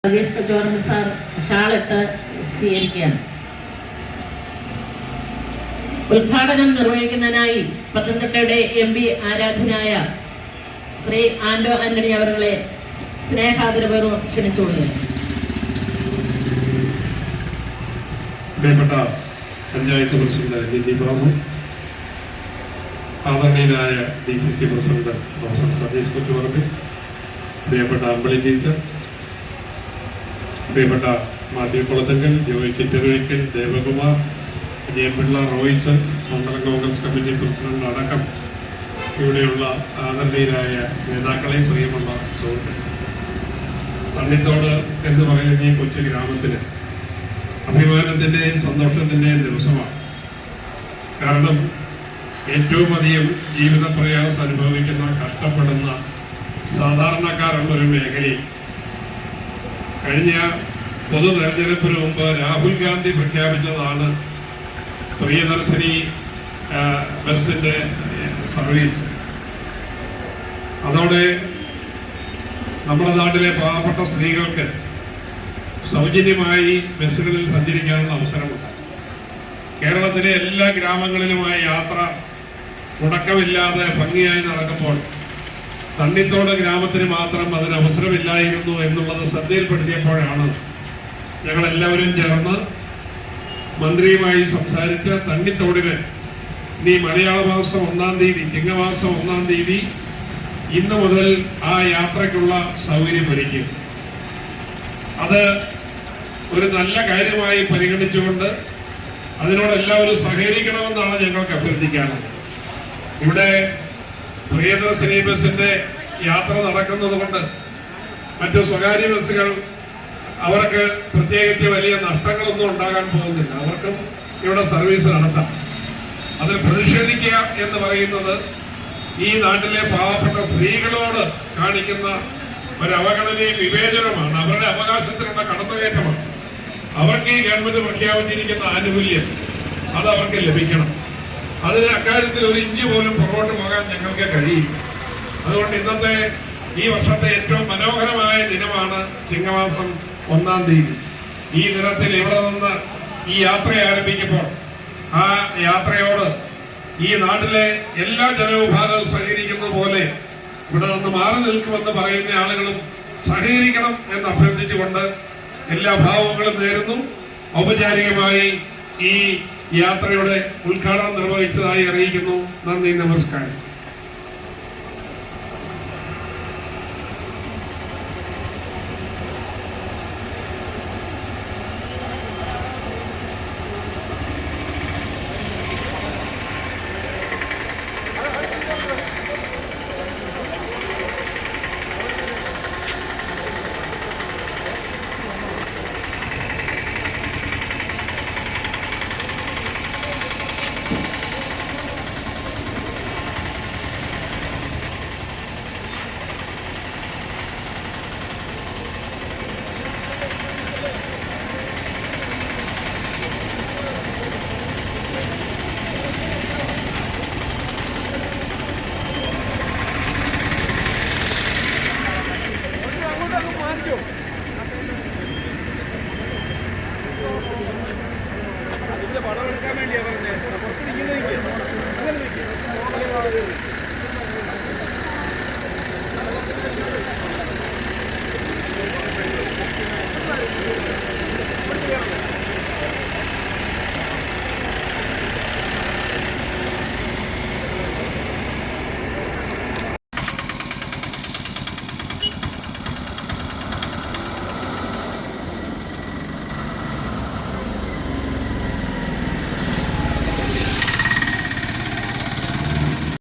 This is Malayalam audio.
സാർ ഷാളിട്ട് സ്വീകരിക്കുകയാണ്. ഉദ്ഘാടനം നിർവഹിക്കുന്നതിനായി പത്തനംതിട്ടയുടെ MP ആരാധനായ ശ്രീ ആന്റോ ആന്റണി അവരെ സ്നേഹാദരപൂർവ്വം ക്ഷണിച്ചുകൊള്ളുകയാണ്. പ്രിയപ്പെട്ട പഞ്ചായത്ത് പ്രസിഡന്റ് ലില്ലി ബാബു, ആദരണീയനായ DCC പ്രസിഡന്റ് പ്രൊഫസർ സതീഷ് കുറ്റുപറമ്പിൽ, പ്രിയപ്പെട്ട അമ്പളി ടീച്ചർ, പ്രിയപ്പെട്ട മാത്യു കുളത്തങ്കൽ, ജോയ് ചിറ്റരുവയ്ക്കൽ, ദേവകുമാർ, ജയപിള്ള, റോയിച്ചൻ, മണ്ഡലം കോൺഗ്രസ് കമ്മിറ്റി പ്രസിഡന്റ് അടക്കം ഇവിടെയുള്ള ആദരണീയരായ നേതാക്കളെ, പ്രിയമുള്ള സുഹൃത്തുക്കൾ, തണ്ണിത്തോട് എന്ന് പറയുന്ന ഈ കൊച്ചു ഗ്രാമത്തിന് അഭിമാനത്തിൻ്റെയും സന്തോഷത്തിൻ്റെയും ദിവസമാണ്. കാരണം ഏറ്റവും അധികം ജീവിത പ്രയാസം അനുഭവിക്കുന്ന, കഷ്ടപ്പെടുന്ന സാധാരണക്കാരുള്ളൊരു മേഖലയിൽ കഴിഞ്ഞ പൊതു തെരഞ്ഞെടുപ്പിന് മുമ്പ് രാഹുൽ ഗാന്ധി പ്രഖ്യാപിച്ചതാണ് പ്രിയദർശിനി ബസിന്റെ സർവീസ്. അതോടെ നമ്മുടെ നാട്ടിലെ പാവപ്പെട്ട സ്ത്രീകൾക്ക് സൗജന്യമായി ബസ്സുകളിൽ സഞ്ചരിക്കാനുള്ള അവസരമുണ്ട്. കേരളത്തിലെ എല്ലാ ഗ്രാമങ്ങളിലുമായി യാത്ര മുടക്കമില്ലാതെ ഭംഗിയായി നടക്കുമ്പോൾ തണ്ണിത്തോട് ഗ്രാമത്തിന് മാത്രം അതിന് അവസരമില്ലായിരുന്നു എന്നുള്ളത് ശ്രദ്ധയിൽപ്പെടുത്തിയപ്പോഴാണ് ഞങ്ങളെല്ലാവരും ചേർന്ന് മന്ത്രിയുമായി സംസാരിച്ച് തണ്ണിത്തോടിന് ഇനി മലയാള മാസം 1-ാം തീയതി, ചിങ്ങമാസം 1-ാം തീയതി ഇന്ന് മുതൽ ആ യാത്രയ്ക്കുള്ള സൗകര്യം ഒരുക്കും. അത് ഒരു നല്ല കാര്യമായി പരിഗണിച്ചുകൊണ്ട് അതിനോട് എല്ലാവരും സഹകരിക്കണമെന്നാണ് ഞങ്ങൾക്ക് അഭ്യർത്ഥിക്കാനുള്ളത്. ഇവിടെ പ്രിയദർശിനി ബസിന്റെ യാത്ര നടക്കുന്നത് കൊണ്ട് മറ്റു സ്വകാര്യ ബസ്സുകൾ അവർക്ക് പ്രത്യേകിച്ച് വലിയ നഷ്ടങ്ങളൊന്നും ഉണ്ടാകാൻ പോകുന്നില്ല. അവർക്കും ഇവിടെ സർവീസ് നടത്താം. അതിൽ പ്രതിഷേധിക്കുക എന്ന് പറയുന്നത് ഈ നാട്ടിലെ പാവപ്പെട്ട സ്ത്രീകളോട് കാണിക്കുന്ന ഒരു അവഗണനയും വിവേചനമാണ്. അവരുടെ അവകാശത്തിനുള്ള കടന്നുകയറ്റമാണ്. അവർക്ക് ഈ ഗവൺമെന്റ് പ്രഖ്യാപിച്ചിരിക്കുന്ന ആനുകൂല്യം അത് അവർക്ക് ലഭിക്കണം. അതിന് അക്കാര്യത്തിൽ ഒരു ഇഞ്ച് പോലും പുറകോട്ട് പോകാൻ ഞങ്ങൾക്ക് കഴിയില്ല. അതുകൊണ്ട് ഇന്നത്തെ ഈ വർഷത്തെ ഏറ്റവും മനോഹരമായ ദിനമാണ് ചിങ്ങമാസം 1-ാം തീയതി. ഈ ദിനത്തിൽ ഇവിടെ നിന്ന് ഈ യാത്ര ആരംഭിക്കുമ്പോൾ ആ യാത്രയോട് ഈ നാട്ടിലെ എല്ലാ ജനവിഭാഗവും സഹകരിക്കുന്നത് പോലെ ഇവിടെ നിന്ന് മാറി നിൽക്കുമെന്ന് പറയുന്ന ആളുകളും സഹകരിക്കണം എന്ന് അഭ്യർത്ഥിച്ചുകൊണ്ട് എല്ലാ ഭാവങ്ങളും നേരുന്നു. ഔപചാരികമായി ഈ യാത്രയുടെ ഉദ്ഘാടനം നിർവഹിച്ചതായി അറിയിക്കുന്നു. നന്ദി, നമസ്കാരം.